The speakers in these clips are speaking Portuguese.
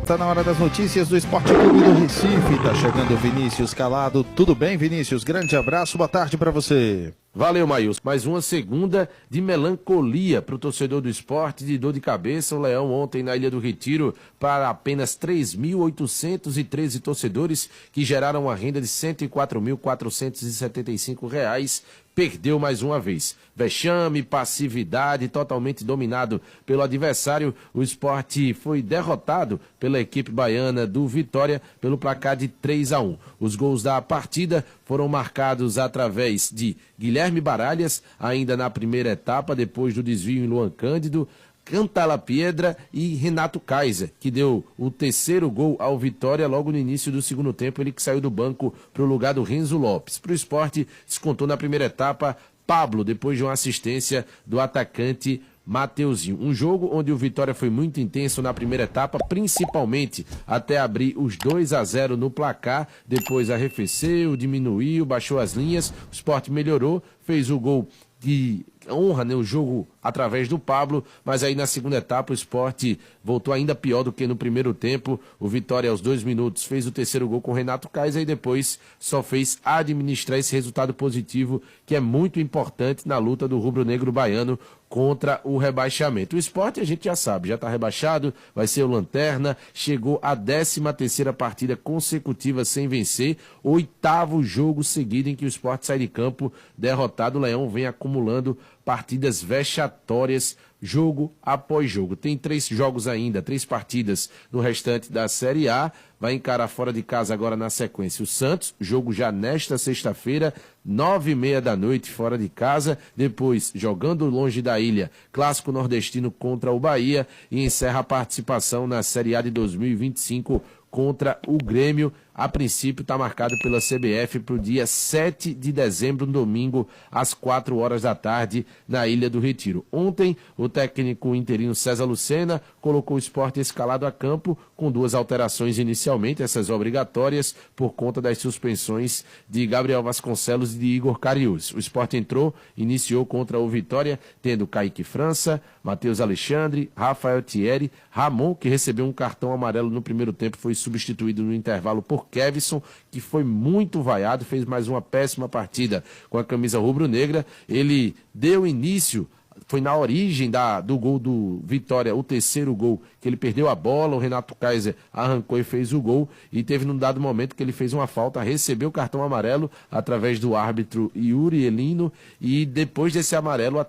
Tá na hora das notícias do Esporte Clube do Recife. Tá chegando o Vinícius Calado. Tudo bem, Vinícius? Grande abraço, boa tarde pra você. Valeu, Maílson. Mais uma segunda de melancolia para o torcedor do esporte, de dor de cabeça. O Leão ontem na Ilha do Retiro para apenas 3.813 torcedores, que geraram uma renda de R$ 104.475. Perdeu mais uma vez. Vexame, passividade, totalmente dominado pelo adversário. O esporte foi derrotado pela equipe baiana do Vitória pelo placar de 3-1. Os gols da partida foram marcados através de Guilherme Baralhas, ainda na primeira etapa, depois do desvio em Luan Cândido, Cantalapiedra e Renato Kaiser, que deu o terceiro gol ao Vitória logo no início do segundo tempo, ele que saiu do banco para o lugar do Renzo Lopes. Para o esporte, descontou na primeira etapa Pablo, depois de uma assistência do atacante Mateuzinho. Um jogo onde o Vitória foi muito intenso na primeira etapa, principalmente até abrir os 2-0 no placar, depois arrefeceu, diminuiu, baixou as linhas, o Sport melhorou, fez o gol que honra, né, o jogo através do Pablo, mas aí na segunda etapa o Sport voltou ainda pior do que no primeiro tempo. O Vitória aos 2 minutos fez o terceiro gol com o Renato Kaiser e depois só fez administrar esse resultado positivo que é muito importante na luta do rubro-negro baiano contra o rebaixamento. O Sport a gente já sabe, já está rebaixado, vai ser o lanterna, chegou à 13ª partida consecutiva sem vencer, 8º jogo seguido em que o Sport sai de campo derrotado. O Leão vem acumulando partidas vexatórias, jogo após jogo. Tem 3 jogos ainda, 3 partidas no restante da Série A. Vai encarar fora de casa agora na sequência o Santos, jogo já nesta sexta-feira, 9h30 da noite, fora de casa. Depois, jogando longe da ilha, clássico nordestino contra o Bahia e encerra a participação na Série A de 2025 contra o Grêmio. A princípio está marcado pela CBF para o dia 7 de dezembro, no domingo, às 4 horas da tarde, na Ilha do Retiro. Ontem, o técnico interino César Lucena colocou o Sport escalado a campo, com 2 alterações inicialmente, essas obrigatórias, por conta das suspensões de Gabriel Vasconcelos e de Igor Cariús. O Sport iniciou contra o Vitória, tendo Kaique França, Matheus Alexandre, Rafael Thierry, Ramon, que recebeu um cartão amarelo no primeiro tempo, foi substituído no intervalo por Kevson, que foi muito vaiado, fez mais uma péssima partida com a camisa rubro-negra. Ele deu início, foi na origem do gol do Vitória, o terceiro gol, que ele perdeu a bola, o Renato Kaiser arrancou e fez o gol, e teve num dado momento que ele fez uma falta, recebeu o cartão amarelo através do árbitro Yuri Elino, e depois desse amarelo a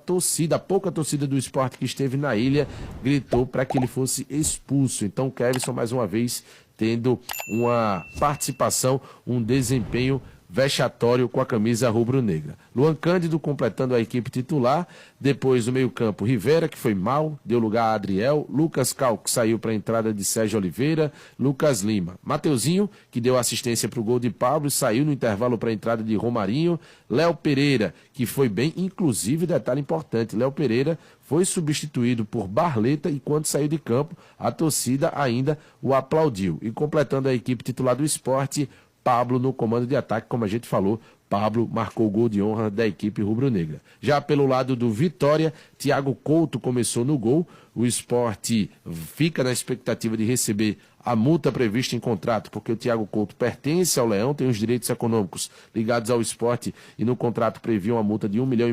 pouca torcida do Sport que esteve na ilha, gritou para que ele fosse expulso. Então Kevson mais uma vez tendo uma participação, um desempenho vexatório com a camisa rubro-negra. Luan Cândido completando a equipe titular, depois do meio-campo Rivera, que foi mal, deu lugar a Adriel, Lucas Cal, que saiu para a entrada de Sérgio Oliveira, Lucas Lima, Mateuzinho, que deu assistência para o gol de Pablo, saiu no intervalo para a entrada de Romarinho, Léo Pereira, que foi bem, inclusive, detalhe importante, Léo Pereira foi substituído por Barleta e quando saiu de campo, a torcida ainda o aplaudiu. E completando a equipe titular do Sport, Pablo no comando de ataque, como a gente falou, Pablo marcou o gol de honra da equipe rubro-negra. Já pelo lado do Vitória, Thiago Couto começou no gol, o Sport fica na expectativa de receber a multa prevista em contrato, porque o Thiago Couto pertence ao Leão, tem os direitos econômicos ligados ao Sport e no contrato previa uma multa de R$ 1,5 milhão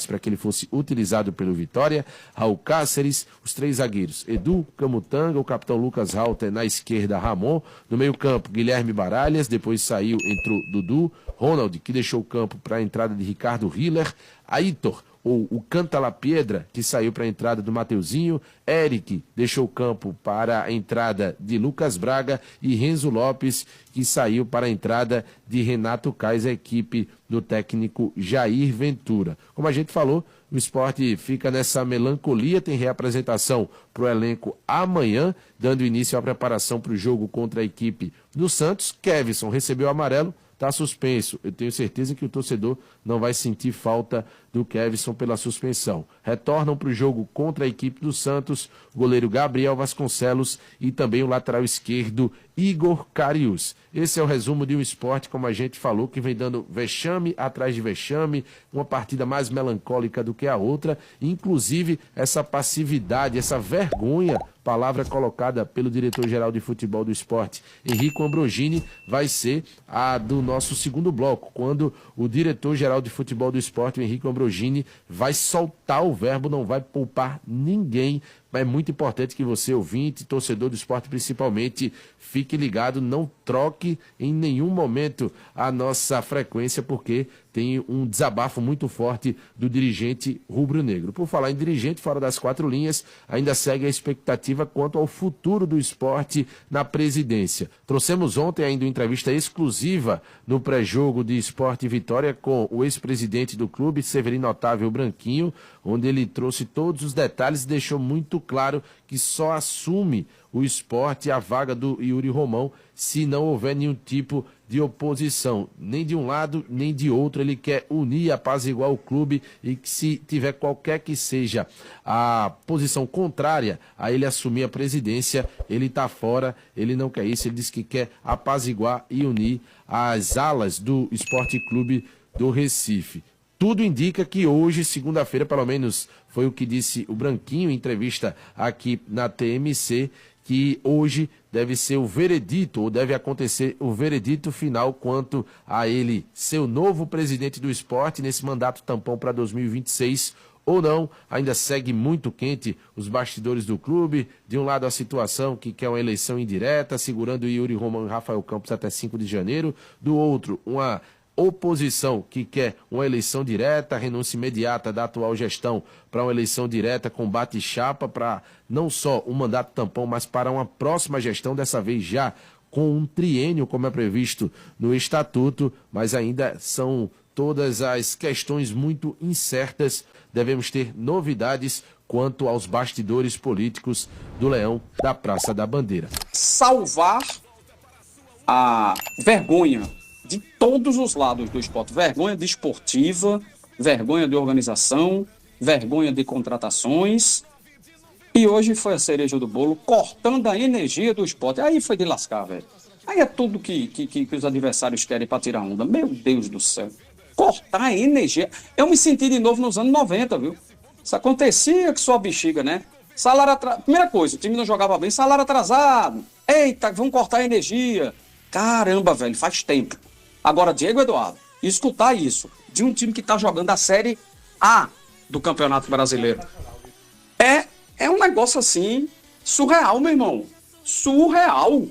para que ele fosse utilizado pelo Vitória. Raul Cáceres, os 3 zagueiros, Edu, Camutanga, o capitão Lucas Halter na esquerda, Ramon, no meio campo, Guilherme Baralhas, depois saiu, entrou Dudu, Ronald, que deixou o campo para a entrada de Ricardo Hiller, Aitor, ou o Cantalapiedra, que saiu para a entrada do Mateuzinho, Eric deixou o campo para a entrada de Lucas Braga e Renzo Lopes, que saiu para a entrada de Renato Kaiser, a equipe do técnico Jair Ventura. Como a gente falou, o Sport fica nessa melancolia, tem reapresentação para o elenco amanhã, dando início à preparação para o jogo contra a equipe do Santos. Kevson recebeu o amarelo, está suspenso. Eu tenho certeza que o torcedor não vai sentir falta do Kevson pela suspensão. Retornam para o jogo contra a equipe do Santos, o goleiro Gabriel Vasconcelos e também o lateral esquerdo Igor Cariús. Esse é o resumo de um esporte, como a gente falou, que vem dando vexame atrás de vexame, uma partida mais melancólica do que a outra, inclusive essa passividade, essa vergonha palavra colocada pelo diretor-geral de futebol do esporte, Henrico Ambrogini, vai ser a do nosso segundo bloco, quando o diretor-geral de futebol do esporte, o Henrico Ambrogini, vai soltar o verbo, não vai poupar ninguém. É muito importante que você, ouvinte, torcedor do esporte principalmente, fique ligado, não troque em nenhum momento a nossa frequência, porque tem um desabafo muito forte do dirigente rubro-negro. Por falar em dirigente, fora das quatro linhas, ainda segue a expectativa quanto ao futuro do esporte na presidência. Trouxemos ontem ainda uma entrevista exclusiva no pré-jogo de Esporte e Vitória com o ex-presidente do clube, Severino Otávio Branquinho, onde ele trouxe todos os detalhes e deixou muito claro que só assume o esporte a vaga do Yuri Romão se não houver nenhum tipo de oposição, nem de um lado nem de outro. Ele quer unir, apaziguar o clube, e que se tiver qualquer que seja a posição contrária a ele assumir a presidência, ele está fora, ele não quer isso, ele diz que quer apaziguar e unir as alas do Esporte Clube do Recife. Tudo indica que hoje, segunda-feira, pelo menos foi o que disse o Branquinho em entrevista aqui na TMC, que hoje deve ser o veredito, ou deve acontecer o veredito final quanto a ele ser o novo presidente do esporte nesse mandato tampão para 2026 ou não. Ainda segue muito quente os bastidores do clube. De um lado a situação que quer uma eleição indireta, segurando Yuri Romão e Rafael Campos até 5 de janeiro. Do outro, uma oposição que quer uma eleição direta, renúncia imediata da atual gestão para uma eleição direta com bate-chapa para não só um mandato tampão, mas para uma próxima gestão, dessa vez já com um triênio, como é previsto no estatuto, mas ainda são todas as questões muito incertas. Devemos ter novidades quanto aos bastidores políticos do Leão da Praça da Bandeira. Salvar a vergonha de todos os lados do esporte. Vergonha desportiva, vergonha de organização, vergonha de contratações. E hoje foi a cereja do bolo, cortando a energia do esporte. Aí foi de lascar, velho. Aí é tudo que os adversários querem para tirar onda. Meu Deus do céu. Cortar a energia. Eu me senti de novo nos anos 90, viu? Isso acontecia com sua bexiga, né? Salário atrasado. Primeira coisa, o time não jogava bem, salário atrasado. Eita, vamos cortar a energia. Caramba, velho, faz tempo. Agora, Diego Eduardo, escutar isso de um time que está jogando a Série A do Campeonato Brasileiro é um negócio assim surreal, meu irmão. Surreal.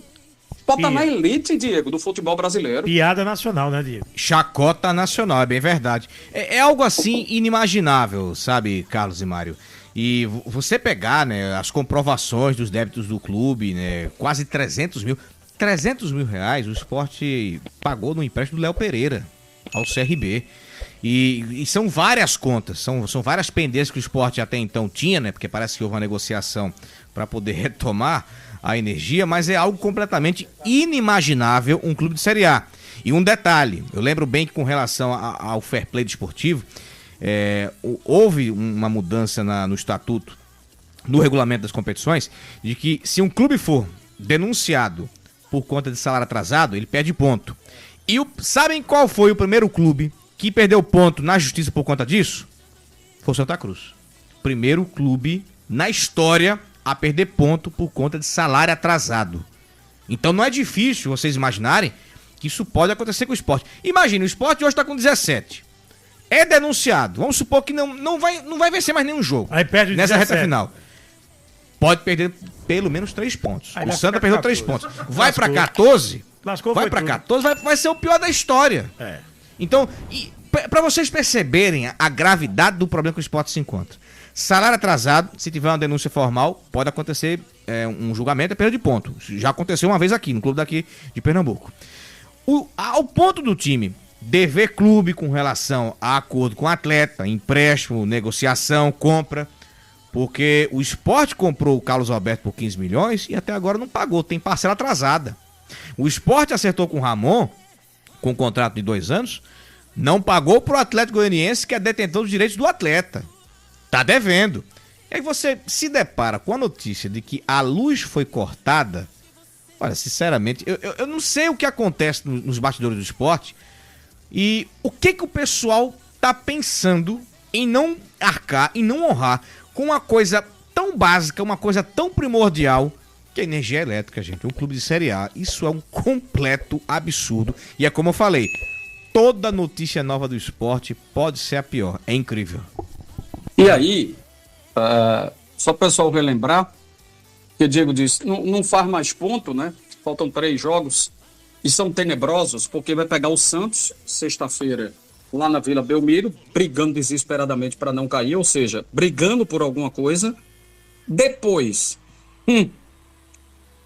Bota na elite, Diego, do futebol brasileiro. Piada nacional, né, Diego? Chacota nacional, é bem verdade. É algo assim inimaginável, sabe, Carlos e Mário? E você pegar, né, as comprovações dos débitos do clube, né, quase 300 mil reais o Sport pagou no empréstimo do Léo Pereira ao CRB. E são várias contas, são várias pendências que o Sport até então tinha, né? Porque parece que houve uma negociação para poder retomar a energia, mas é algo completamente inimaginável um clube de Série A. E um detalhe, eu lembro bem que com relação ao fair play desportivo, houve uma mudança no estatuto, no regulamento das competições, de que se um clube for denunciado por conta de salário atrasado, ele perde ponto. E sabem qual foi o primeiro clube que perdeu ponto na justiça por conta disso? Foi o Santa Cruz. Primeiro clube na história a perder ponto por conta de salário atrasado. Então não é difícil vocês imaginarem que isso pode acontecer com o Sport. Imagina, o Sport hoje está com 17. É denunciado. Vamos supor que não vai vencer mais nenhum jogo. Aí perde nessa 17. reta final. Pode perder pelo menos 3 pontos. Aí o Santa perdeu 3 pontos. Vai para Lascou. 14. Lascou, vai foi para tudo. 14, vai ser o pior da história. É. Então, para vocês perceberem a gravidade do problema que o Sport se encontra. Salário atrasado, se tiver uma denúncia formal, pode acontecer um julgamento, é perda de ponto. Já aconteceu uma vez aqui, no clube daqui de Pernambuco. Ao ponto do time dever clube com relação a acordo com o atleta, empréstimo, negociação, compra, porque o Sport comprou o Carlos Alberto por 15 milhões e até agora não pagou, tem parcela atrasada. O Sport acertou com o Ramon, com um contrato de 2 anos, não pagou pro Atlético Goianiense, que é detentor dos direitos do atleta. Tá devendo. E aí você se depara com a notícia de que a luz foi cortada. Olha, sinceramente, eu não sei o que acontece nos bastidores do esporte e o que o pessoal tá pensando em não arcar, em não honrar com uma coisa tão básica, uma coisa tão primordial, que é a energia elétrica, gente. Um clube de Série A, isso é um completo absurdo. E é como eu falei, toda notícia nova do esporte pode ser a pior. É incrível. E aí, só para o pessoal relembrar, que o Diego disse, não faz mais ponto, né? Faltam 3 jogos e são tenebrosos, porque vai pegar o Santos, sexta-feira, lá na Vila Belmiro, brigando desesperadamente para não cair, ou seja, brigando por alguma coisa. Depois,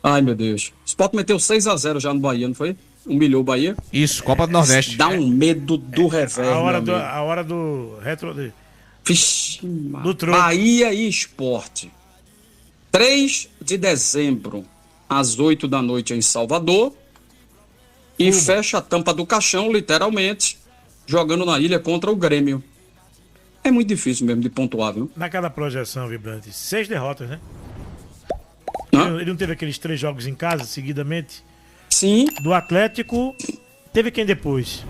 ai meu Deus, o Sport meteu 6-0 já no Bahia, não foi? Humilhou o Bahia. Isso, Copa do Nordeste. Dá um medo do revés, A hora do retro... Vixe, do troco. Bahia e Sport. 3 de dezembro, às 8 da noite em Salvador. E fecha a tampa do caixão, literalmente, jogando na ilha contra o Grêmio. É muito difícil mesmo de pontuar, viu? Naquela projeção, Vibrante, 6 derrotas, né? Hã? Ele não teve aqueles 3 jogos em casa, seguidamente? Sim. Do Atlético, teve quem depois?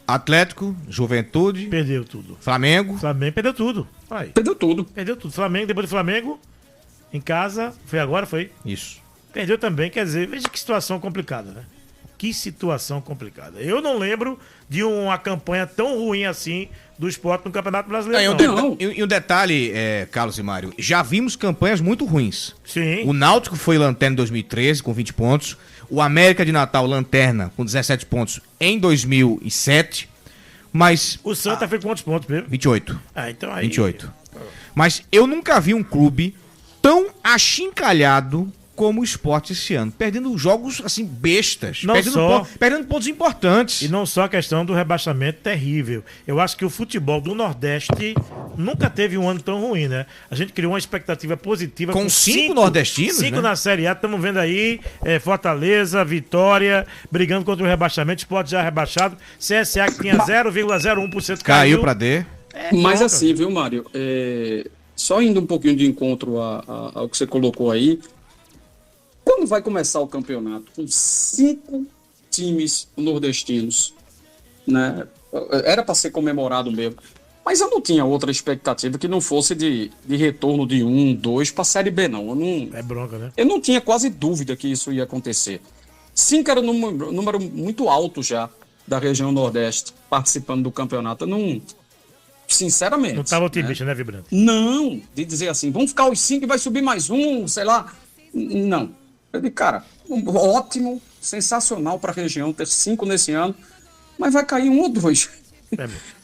Atlético, Juventude, Perdeu tudo. Flamengo. Flamengo perdeu tudo. Aí. Perdeu tudo. Perdeu tudo. Flamengo, depois do Flamengo, em casa, foi agora, foi? Isso. Perdeu também, quer dizer, veja que situação complicada, né? Que situação complicada. Eu não lembro de uma campanha tão ruim assim do Sport no Campeonato Brasileiro. E um detalhe, Carlos e Mário, já vimos campanhas muito ruins. Sim. O Náutico foi lanterna em 2013 com 20 pontos. O América de Natal, lanterna, com 17 pontos em 2007. Mas... O Santa foi com quantos pontos mesmo? 28. Ah, então aí... 28. Mas eu nunca vi um clube tão achincalhado como o Sport esse ano. Perdendo jogos, assim, bestas. Não só... Perdendo pontos importantes. E não só a questão do rebaixamento terrível. Eu acho que o futebol do Nordeste nunca teve um ano tão ruim, né? A gente criou uma expectativa positiva. Com 5 nordestinos, 5 né? na Série A. Estamos vendo aí Fortaleza, Vitória, brigando contra o rebaixamento. Sport já rebaixado. CSA que tinha 0,01% caiu para D. Mas assim, viu, Mário? Só indo um pouquinho de encontro ao que você colocou aí, quando vai começar o campeonato com 5 times nordestinos, né? Era para ser comemorado mesmo. Mas eu não tinha outra expectativa que não fosse de retorno de 1, 2 para a Série B, não. É bronca, né? Eu não tinha quase dúvida que isso ia acontecer. 5 era um número muito alto já da região Nordeste participando do campeonato. Eu não... Sinceramente. Não estava otimista, né, Vibrante? Não, de dizer assim, vamos ficar os 5 e vai subir mais um, sei lá. Não. Eu digo, cara, ótimo, sensacional para a região ter 5 nesse ano, mas vai cair 1 ou 2.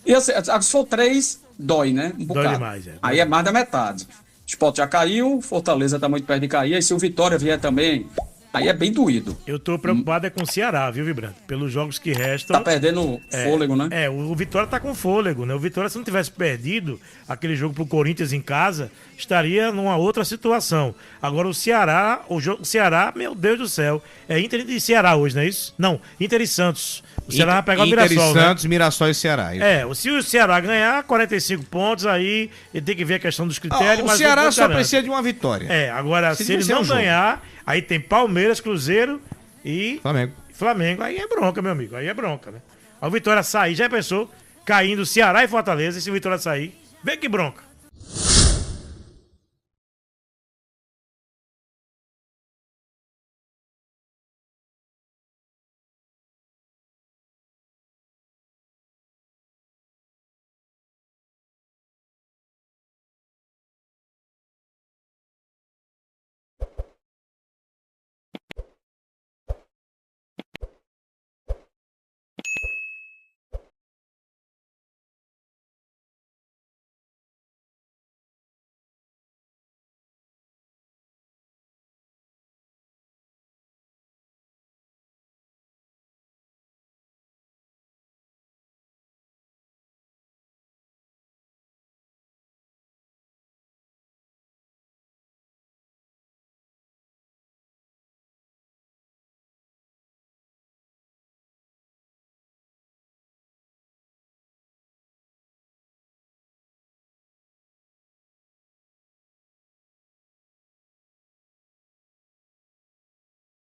E assim, se for 3, dói, né? Um bocado. Dói demais, Aí é mais da metade. O Sport já caiu, Fortaleza está muito perto de cair, aí se o Vitória vier também, aí é bem doído. Eu tô preocupado com o Ceará, viu, Vibrante? Pelos jogos que restam. Tá perdendo fôlego, né? O Vitória tá com fôlego, né? O Vitória, se não tivesse perdido aquele jogo pro Corinthians em casa, estaria numa outra situação. Agora o Ceará, o Ceará, meu Deus do céu, é Inter e Ceará hoje, não é isso? Não, Inter e Santos. O Ceará vai pegar o Mirassol, Inter e Santos, né? Mirassol e Ceará. Se o Ceará ganhar 45 pontos, aí ele tem que ver a questão dos critérios. O Ceará só precisa de uma vitória. Agora, se ele não ganhar, aí tem Palmeiras, Cruzeiro e Flamengo. Aí é bronca, meu amigo. Aí é bronca, né? A Vitória sair, já pensou? Caindo Ceará e Fortaleza, e se o Vitória sair, vê que bronca.